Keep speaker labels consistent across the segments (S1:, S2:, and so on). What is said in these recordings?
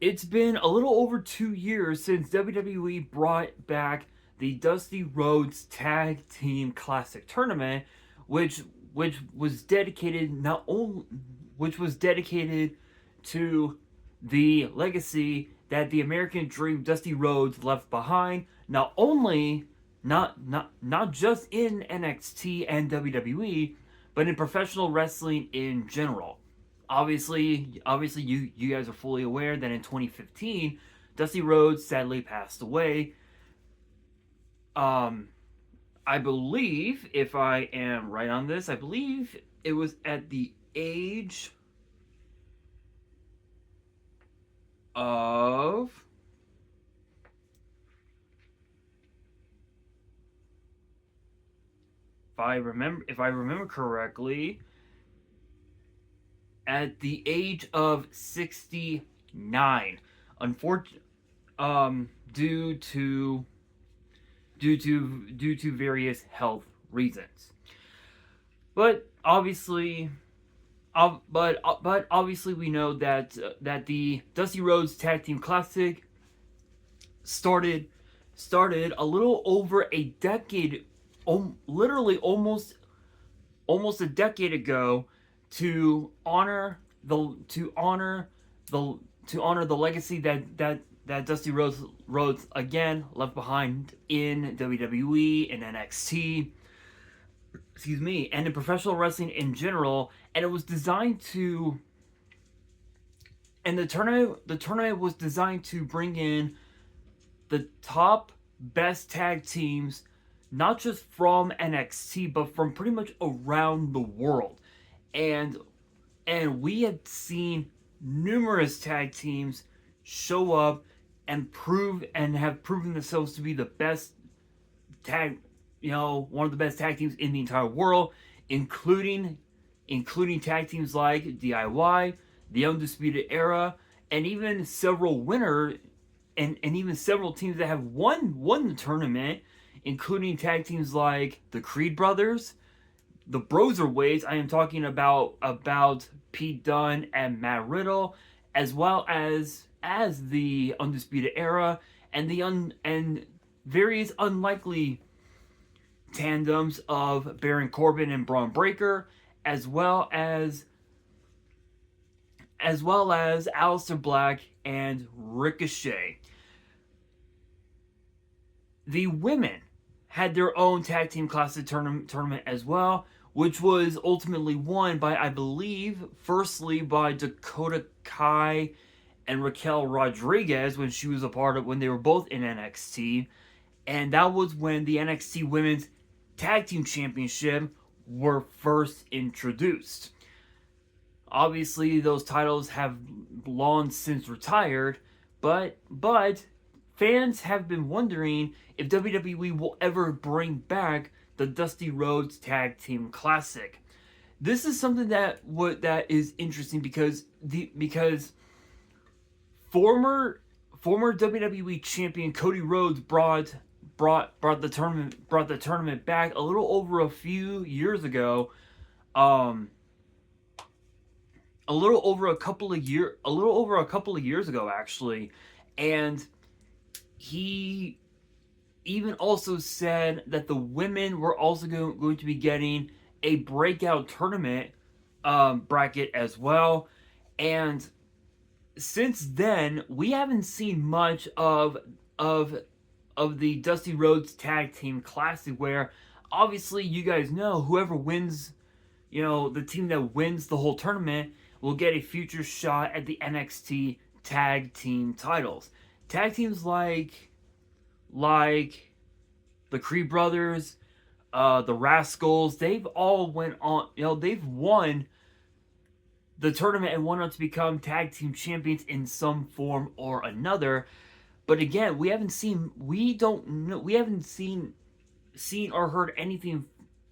S1: It's been a little over 2 years since WWE brought back the Dusty Rhodes Tag Team Classic Tournament, which which was dedicated not only which was dedicated to the legacy that the American Dream Dusty Rhodes left behind, not just in NXT and WWE, but in professional wrestling in general. Obviously, you guys are fully aware that in 2015, Dusty Rhodes sadly passed away. Um, I believe, if I am right on this, I believe it was at the age of, if I remember correctly, at the age of 69. Unfortunately, due to various health reasons. But obviously, but obviously we know that the Dusty Rhodes Tag Team Classic started started a little over a decade, literally almost a decade ago, to honor the legacy that Dusty Rhodes again left behind in WWE and NXT, excuse me, and in professional wrestling in general. And it was designed to, and the tournament was designed to bring in the top best tag teams, not just from NXT, but from pretty much around the world. And we had seen numerous tag teams show up and have proven themselves to be the best tag, one of the best tag teams in the entire world, including tag teams like DIY, the Undisputed Era, and even several winner and even several teams that have won the tournament, including tag teams like the Creed Brothers, the Broserweights. I am talking about Pete Dunne and Matt Riddle, as well as the Undisputed Era and and various unlikely tandems of Baron Corbin and Braun Breaker, as well as Aleister Black and Ricochet. The women had their own tag team classic tournament as well, which was ultimately won by, I believe, firstly by Dakota Kai and Raquel Rodriguez when they were both in NXT, and that was when the NXT Women's Tag Team Championship were first introduced. Obviously, those titles have long since retired, but fans have been wondering if WWE will ever bring back the Dusty Rhodes Tag Team Classic. This is something that is interesting because former WWE champion Cody Rhodes brought the tournament back a little over a few years ago. Um, a little over a couple of years ago, actually, and he even also said that the women were also going to be getting a breakout tournament bracket as well. And since then, we haven't seen much of the Dusty Rhodes Tag Team Classic, where obviously you guys know whoever wins, the team that wins the whole tournament will get a future shot at the NXT Tag Team titles. Tag teams like the Creed Brothers, the Rascals, they've all went on. They've won the tournament and went on to become tag team champions in some form or another. But again, we haven't seen or heard anything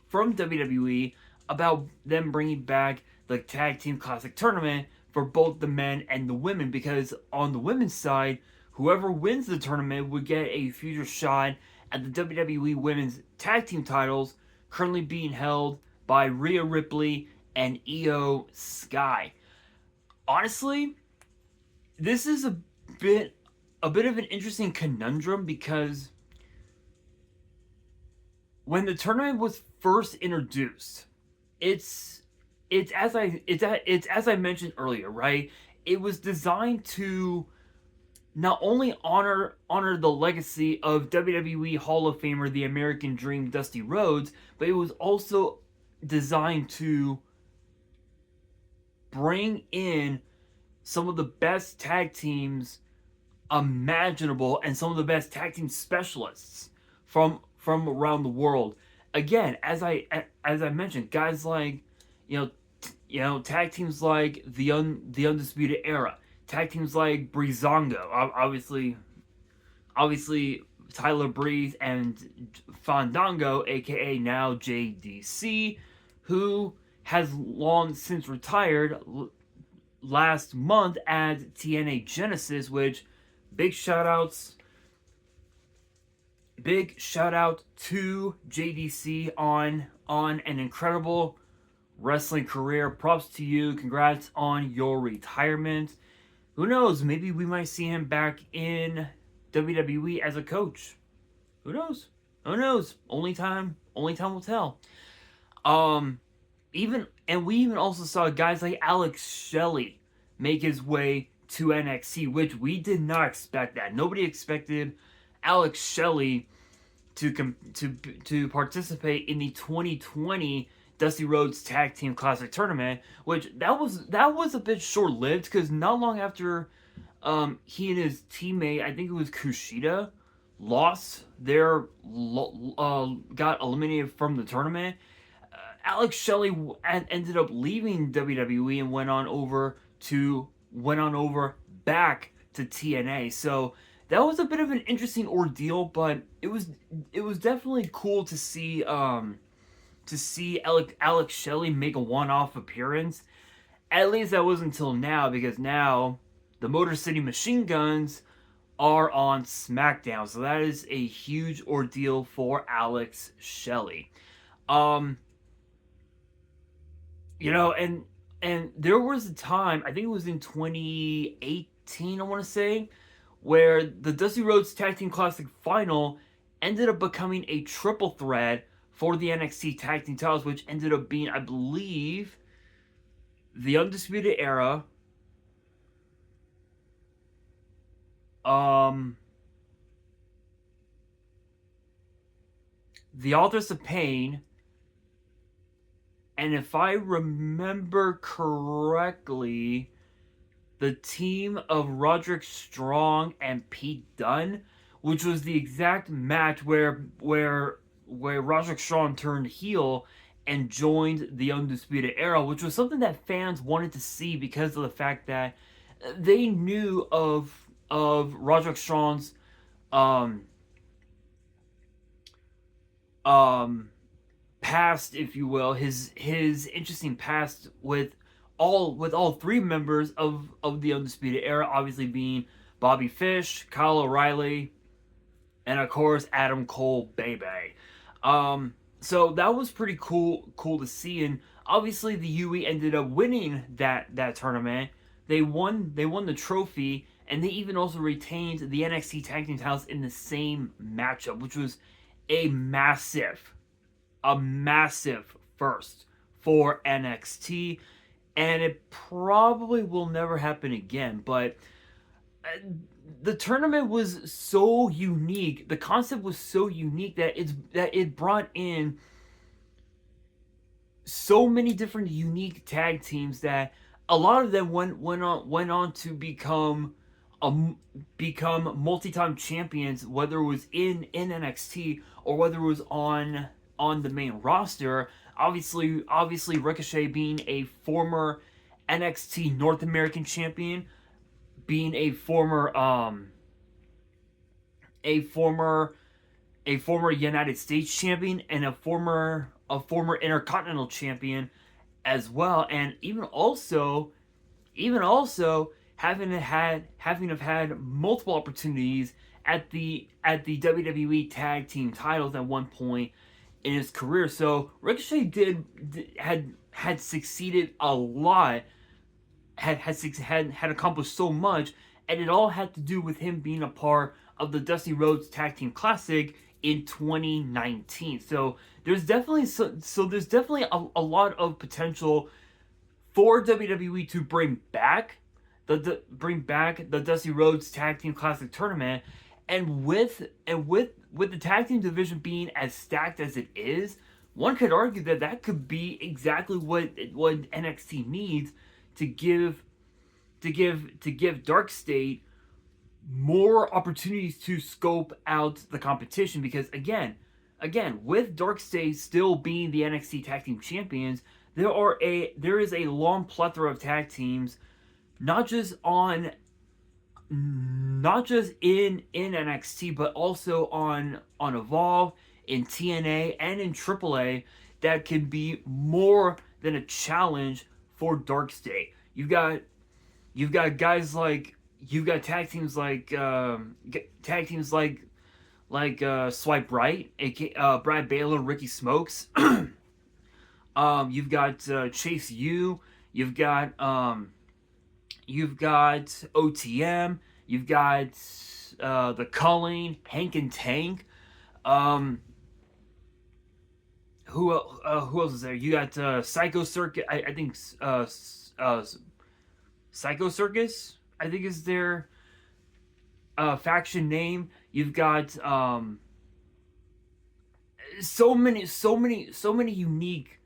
S1: from WWE about them bringing back the Tag Team Classic Tournament for both the men and the women, because on the women's side, whoever wins the tournament would get a future shot at the WWE Women's Tag Team titles, currently being held by Rhea Ripley and Io Sky. Honestly, this is a bit a bit of an interesting conundrum because when the tournament was first introduced, it's it's as I mentioned earlier, right? It was designed to not only honor the legacy of WWE Hall of Famer, the American Dream, Dusty Rhodes, but it was also designed to bring in some of the best tag teams imaginable and some of the best tag team specialists from around the world. Again, as I mentioned, guys like you know tag teams like the Undisputed Era, tag teams like Breezango, obviously Tyler Breeze and Fandango, aka now JDC, who has long since retired last month at TNA Genesis, which big shout outs big shout out to JDC on an incredible wrestling career. Props to you. Congrats on your retirement. Who knows? Maybe we might see him back in WWE as a coach. Who knows? Who knows? Only time will tell. Um we even also saw guys like Alex Shelley make his way to NXT, which we did not expect that. Nobody expected Alex Shelley to participate in the 2020 Dusty Rhodes Tag Team Classic Tournament, which that was a bit short lived because not long after he and his teammate, I think it was Kushida, lost got eliminated from the tournament. Alex Shelley ended up leaving WWE and went on over back to TNA. So that was a bit of an interesting ordeal, but it was definitely cool to see Alex Shelley make a one-off appearance. At least that was until now, because now the Motor City Machine Guns are on SmackDown, so that is a huge ordeal for Alex Shelley. And there was a time, I think it was in 2018, I want to say, where the Dusty Rhodes Tag Team Classic Final ended up becoming a triple threat for the NXT Tag Team titles, which ended up being, I believe, the Undisputed Era, the Authors of Pain, and if I remember correctly, the team of Roderick Strong and Pete Dunne, which was the exact match where Roderick Strong turned heel and joined the Undisputed Era, which was something that fans wanted to see because of the fact that they knew of Roderick Strong's past, if you will, his interesting past with all three members of the Undisputed Era, obviously being Bobby Fish, Kyle O'Reilly, and of course Adam Cole Bebe. So that was pretty cool to see, and obviously the UE ended up winning that tournament. They won the trophy, and they even also retained the NXT Tag Team titles in the same matchup, which was a massive first for NXT, and it probably will never happen again. But the tournament was so unique, the concept was so unique that it brought in so many different unique tag teams that a lot of them went on to become multi-time champions, whether it was in NXT or whether it was on the main roster. Obviously Ricochet being a former NXT North American champion, being a former United States champion, and a former Intercontinental champion as well, and even also having had multiple opportunities at the WWE Tag Team titles at one point in his career. So Ricochet had succeeded a lot, had accomplished so much, and it all had to do with him being a part of the Dusty Rhodes Tag Team Classic in 2019. So there's definitely there's definitely a lot of potential for WWE to bring back the Dusty Rhodes Tag Team Classic tournament, and with the tag team division being as stacked as it is, one could argue that that could be exactly what NXT needs to give Dark State more opportunities to scope out the competition, because again, with Dark State still being the NXT Tag Team Champions, there is a long plethora of tag teams, not just in NXT, but also on Evolve, in TNA, and in AAA, that can be more than a challenge for Dark State. You've got guys like tag teams like Swipe Right, aka Brad Baylor, Ricky Smokes. You've got Chase U. You've got OTM. You've got the Culling, Hank and Tank. Who else is there? You got Psycho Circus. I think Psycho Circus, I think, is their faction name. You've got so many unique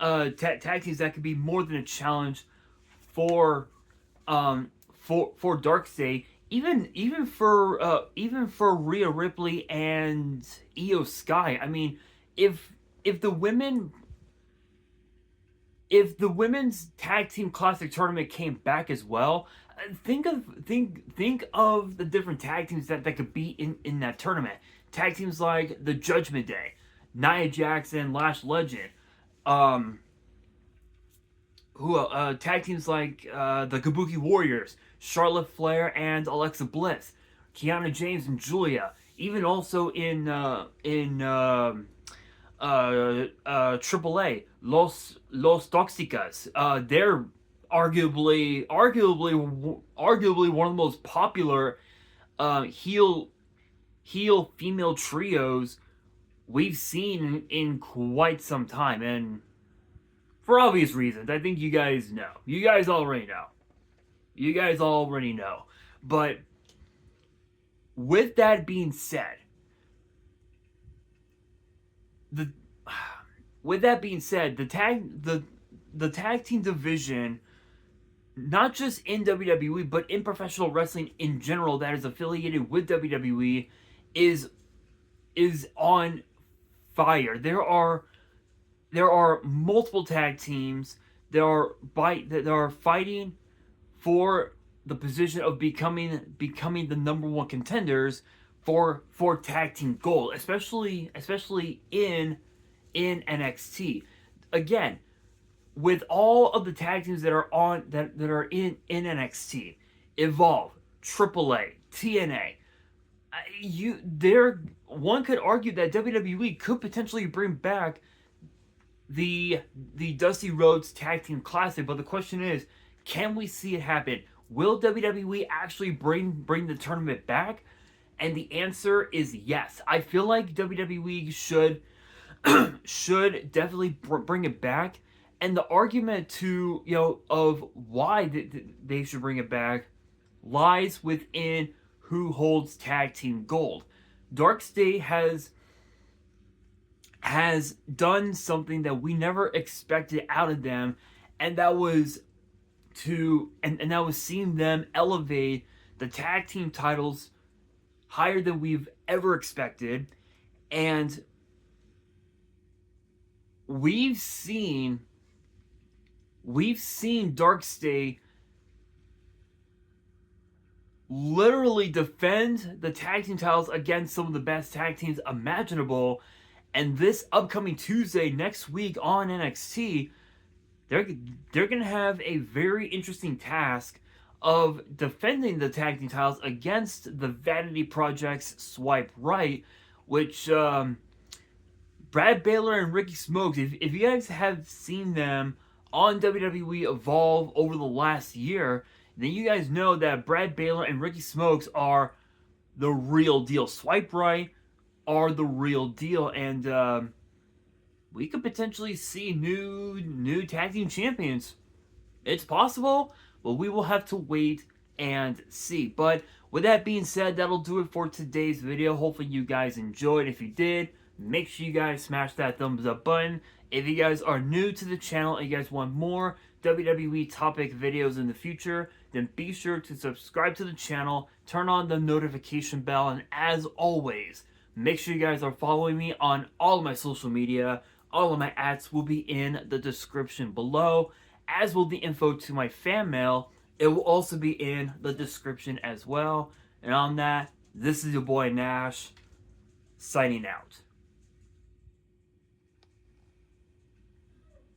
S1: tag teams that could be more than a challenge for Dark State. Even for Rhea Ripley and Io Sky. I mean, if the women's tag team classic tournament came back as well, think of the different tag teams that could be in that tournament. Tag teams like the Judgment Day, Nia Jax and Lash Legend. Tag teams like the Kabuki Warriors, Charlotte Flair and Alexa Bliss, Kiana James and Julia. Even also in AAA, Los Toxicas. They're arguably one of the most popular heel female trios we've seen in quite some time, and for obvious reasons. I think you guys know. You guys already know. But with that being said, the tag team division, not just in WWE but in professional wrestling in general that is affiliated with WWE, is on fire. There are multiple tag teams that are fighting for the position of becoming the number one contenders for tag team gold, especially in NXT. Again, with all of the tag teams that are in NXT, Evolve, AAA, TNA, one could argue that WWE could potentially bring back the Dusty Rhodes Tag Team Classic, but the question is, can we see it happen? Will WWE actually bring the tournament back? And the answer is yes. I feel like WWE should definitely bring it back. And the argument of why they should bring it back lies within who holds tag team gold. Dark State has done something that we never expected out of them, and that was seeing them elevate the tag team titles higher than we've ever expected. And we've seen Dark State literally defend the tag team titles against some of the best tag teams imaginable. And this upcoming Tuesday, next week on NXT, they're going to have a very interesting task of defending the tag team titles against the Vanity Project's Swipe Right, which Brad Baylor and Ricky Smokes, if you guys have seen them on WWE Evolve over the last year, then you guys know that Brad Baylor and Ricky Smokes are the real deal. Swipe Right are the real deal, and we could potentially see new tag team champions. It's possible, but we will have to wait and see. But with that being said, that'll do it for today's video. Hopefully you guys enjoyed. If you did, make sure you guys smash that thumbs up button. If you guys are new to the channel and you guys want more WWE topic videos in the future, then be sure to subscribe to the channel, turn on the notification bell, and as always, make sure you guys are following me on all of my social media. All of my ads will be in the description below, as will the info to my fan mail. It will also be in the description as well. And on that, this is your boy Nash, signing out.